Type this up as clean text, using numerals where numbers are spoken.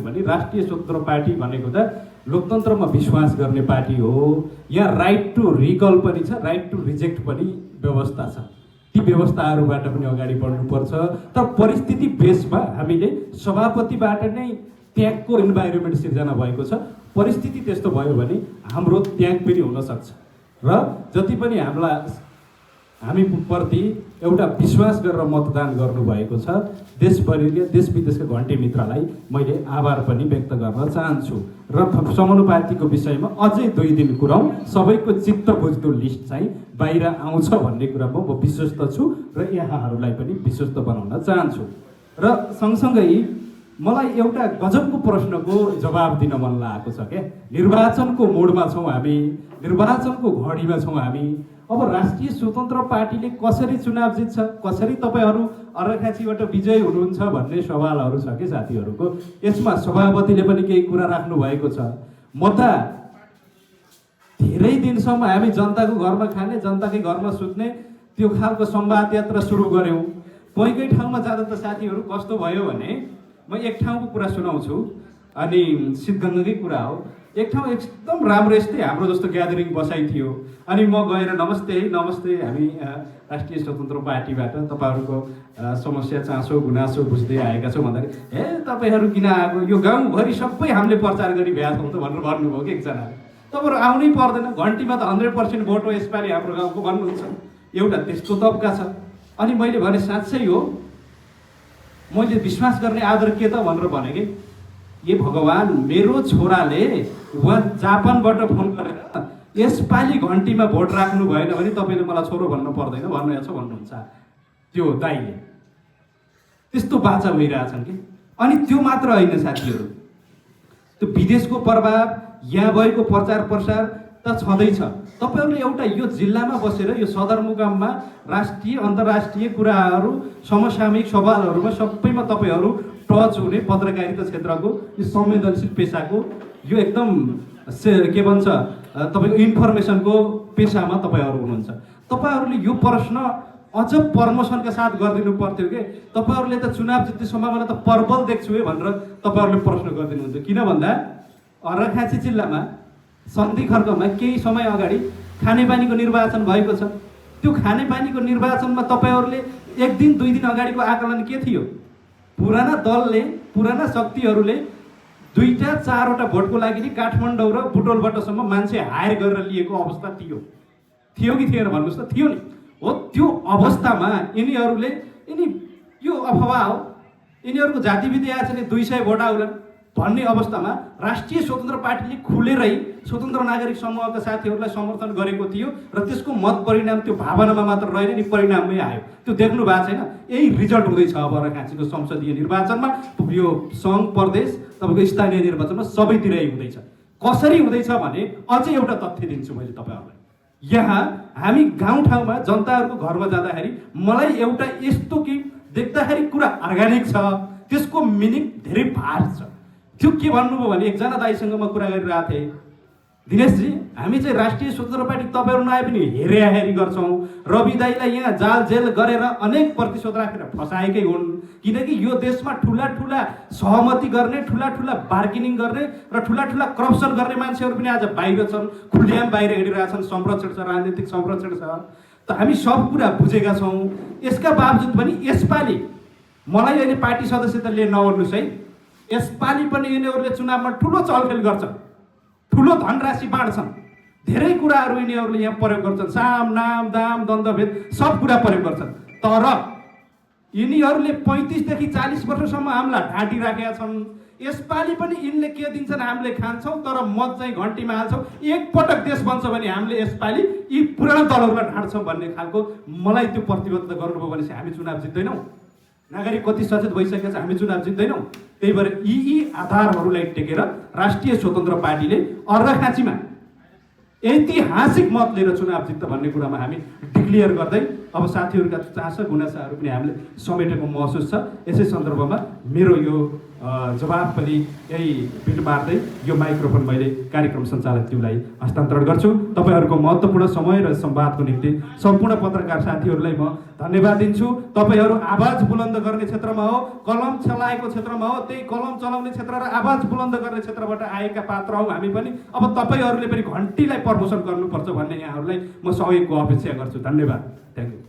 भने राष्ट्रिय स्वतन्त्र पार्टी भनेको त लोकतन्त्रमा विश्वास गर्ने पार्टी हो। यहाँ राइट टु रिकल पनि छ, राइट टु रिजेक्ट पनि व्यवस्था छ। ती व्यवस्थाहरूबाट पनि अगाडि बढ्नुपर्छ। तर परिस्थिति बेसमा हामीले सभापतिबाट नै त्यागको इन्भाइरोमेन्ट सिर्जना भएको छ। परिस्थिति त्यस्तो भयो भने हाम्रो त्याग पनि हुनसक्छ र जति पनि हामीप्रति एउटा विश्वास गरेर मतदान गर्नुभएको छ देशभरिले देश विदेशका घन्टे मित्रलाई मैले आभार पनि व्यक्त गर्न चाहन्छु। र समानुपातिको विषयमा अझै 2 दिन कुराउँ, सबैको चित्त बुझ्दो लिस्ट चाहिँ बाहिर आउँछ भन्ने कुरामा म विश्वस्त छु र यहाँहरूलाई पनि विश्वस्त बनाउन चाहन्छु। र सँगसँगै मलाई एउटा गजबको प्रश्नको जवाब दिन मन लागेको छ क्या। निर्वाचनको मोडमा छौँ हामी, निर्वाचनको घडीमा छौँ हामी। अब राष्ट्रिय स्वतन्त्र पार्टीले कसरी चुनाव जित्छ, कसरी तपाईहरू अर्घाखाँचीबाट विजयी हुनुहुन्छ भन्ने सवालहरू छ कि साथीहरूको। यसमा सभापतिले पनि केही कुरा राख्नु भएको छ। म त धेरै दिनसम्म हामी जनताको घरमा खाने, जनताकै घरमा सुत्ने त्यो खालको संवाद यात्रा सुरु गऱ्यौँ। कोही ठाउँमा जाँदा त साथीहरू कस्तो भयो भने म एक ठाउँको कुरा सुनाउँछु, अनि सिद्धगङ्गाकै कुरा हो। एक ठाउँ एकदम राम्रो यस्तै हाम्रो जस्तो ग्यादरिङ बसाइ थियो, अनि म गएर नमस्ते नमस्ते हामी राष्ट्रिय स्वतन्त्र पार्टीबाट तपाईँहरूको समस्या चासो गुनासो बुझ्दै आएका छौँ भन्दाखेरि हे तपाईँहरू किन आएको, यो गाउँभरि सबै हामीले प्रचार गरी भ्या छौँ त भनेर भन्नुभयो कि एकजनाले। तपाईँहरू आउनै पर्दैन, घन्टीमा त 100% भोट हो यसपालि हाम्रो गाउँको भन्नुहुन्छ। एउटा त्यस्तो तबका छ। अनि मैले भने साँच्चै हो, मैले विश्वास गर्ने आदर के त भनेर भने कि ये भगवान्, मेरो छोराले उहाँ जापानबाट फोन गरेर यसपालि घन्टीमा भोट राख्नु भएन भने तपाईँले मलाई छोरो भन्नु पर्दैन भन्नुहुन्छ भन्नुहुन्छ त्यो दाइले। त्यस्तो बाचा भइरहेछन् कि। अनि त्यो मात्र होइन साथीहरू, त्यो विदेशको प्रभाव, यहाँ भएको प्रचार प्रसार त छँदैछ। तपाईँहरूले एउटा यो जिल्लामा बसेर यो सदरमुकाममा राष्ट्रिय अन्तर्राष्ट्रिय कुराहरू समसामयिक सवालहरूमा सबैमा तपाईँहरू टच हुने पत्रकारिता क्षेत्रको यो संवेदनशील पेसाको यो एकदम के भन्छ तपाईँको इन्फर्मेसनको पेसामा तपाईँहरू हुनुहुन्छ। तपाईँहरूले यो प्रश्न अझ प्रमोसनका साथ गरिदिनु पर्थ्यो कि तपाईँहरूले त चुनाव जित्ने सम्भावना त प्रबल देख्छु है भनेर तपाईँहरूले प्रश्न गरिदिनुहुन्छ। किन भन्दा अर्घाखाँची जिल्लामा सन्धि खर्कमा केही समय अगाडि खानेपानीको निर्वाचन भएको छ। त्यो खानेपानीको निर्वाचनमा तपाईँहरूले 1 दिन 2 दिन अगाडिको आकलन के थियो? पुराना दलले, पुराना शक्तिहरूले 2-4वटा भोटको लागि नि काठमाडौँ र बुटोलबाटसम्म मान्छे हायर गरेर लिएको अवस्था थियो कि थिएन भन्नुहोस् त? थियो नि। हो, त्यो अवस्थामा यिनीहरूले यो अफवाह हो, यिनीहरूको जातिविधि आएछ नि 200 भोट आउलान् भन्ने अवस्थामा राष्ट्रिय स्वतन्त्र पार्टीले खुलेरै स्वतन्त्र नागरिक समूहका साथीहरूलाई समर्थन गरेको थियो र त्यसको मत परिणाम त्यो भावनामा मात्र रहेन नि, परिणाममै आयो। त्यो देख्नु भएको छैन? यही रिजल्ट हुँदैछ अब अर्घाखाँचीको संसदीय निर्वाचनमा, यो सङ्घ प्रदेश तपाईँको स्थानीय निर्वाचनमा सबैतिर हुँदैछ। कसरी हुँदैछ भने अझै एउटा तथ्य दिन्छु मैले तपाईँहरूलाई। यहाँ हामी गाउँठाउँमा जनताहरूको घरमा जाँदाखेरि मलाई एउटा यस्तो कि देख्दाखेरि कुरा अर्ग्यानिक छ, त्यसको मिनिङ धेरै भार छ। त्यो के भन्नुभयो भने एकजना दाइसँग म कुरा गरिरहेको थिएँ, दिनेशजी हामी चाहिँ राष्ट्रिय स्वतन्त्र पार्टी तपाईँहरू नआए पनि हेरी गर्छौँ। रवि दाइलाई यहाँ जाल जेल गरेर अनेक प्रतिशोध राखेर फसाएकै हुन्, किनकि यो देशमा ठुला सहमति गर्ने, ठुला बार्गेनिङ गर्ने र ठुला करप्सन गर्ने मान्छेहरू पनि आज बाहिर छन्, खुल्ल्याम बाहिर हिँडिरहेछन्। संरक्षण छ, राजनीतिक संरक्षण छ, त हामी सब कुरा बुझेका छौँ। यसका बावजुद पनि यसपालि मलाई अहिले पार्टी सदस्यता लिएर नओर्नुहोस् है, यसपालि पनि यिनीहरूले चुनावमा ठुलो चलखेल गर्छन्, ठुलो धनराशि बाँड्छन्, धेरै कुराहरू यिनीहरूले यहाँ प्रयोग गर्छन्, साम नाम दाम द्वन्द्वभेद सब कुरा प्रयोग गर्छन्। तर यिनीहरूले 35 देखि 40 वर्षसम्म हामीलाई ढाँटिराखेका छन्। यसपालि पनि यिनले के दिन्छन् हामीले खान्छौँ, तर मत चाहिँ घन्टीमा हाल्छौँ। एकपटक देश बन्छ भने हामीले यसपालि यी पुरानो दलहरूलाई ढाँट्छौँ भन्ने खालको मलाई त्यो प्रतिबद्धता गर्नुभयो भने हामी चुनाव जित्दैनौँ। नागरिक कति सचेत भइसकेको छ, हामी चुनाव जित्दैनौँ। त्यही भएर यी आधारहरूलाई टेकेर राष्ट्रिय स्वतन्त्र पार्टीले अर्घाखाँचीमा ऐतिहासिक मत लिएर चुनाव जित्छ भन्ने कुरामा हामी डिक्लियर गर्दै अब साथीहरूका चासो गुनासाहरू पनि हामीले समेटेको महसुस छ। यसै सन्दर्भमा मेरो यो जवाब पनि यही बिट मार्दै यो माइक्रोफोन मैले कार्यक्रम सञ्चालकज्यूलाई हस्तान्तरण गर्छु। तपाईँहरूको महत्त्वपूर्ण समय र संवादको निम्ति सम्पूर्ण पत्रकार साथीहरूलाई म धन्यवाद दिन्छु। तपाईँहरू आवाज बुलन्द गर्ने क्षेत्रमा हो, कलम चलाएको क्षेत्रमा हो, त्यही कलम चलाउने क्षेत्र र आवाज बुलन्द गर्ने क्षेत्रबाट आएका पात्र हौँ हामी पनि। अब तपाईँहरूले पनि घन्टीलाई प्रमोसन गर्नुपर्छ भन्ने यहाँहरूलाई म सहयोगको अपेक्षा गर्छु। धन्यवाद। Thank you.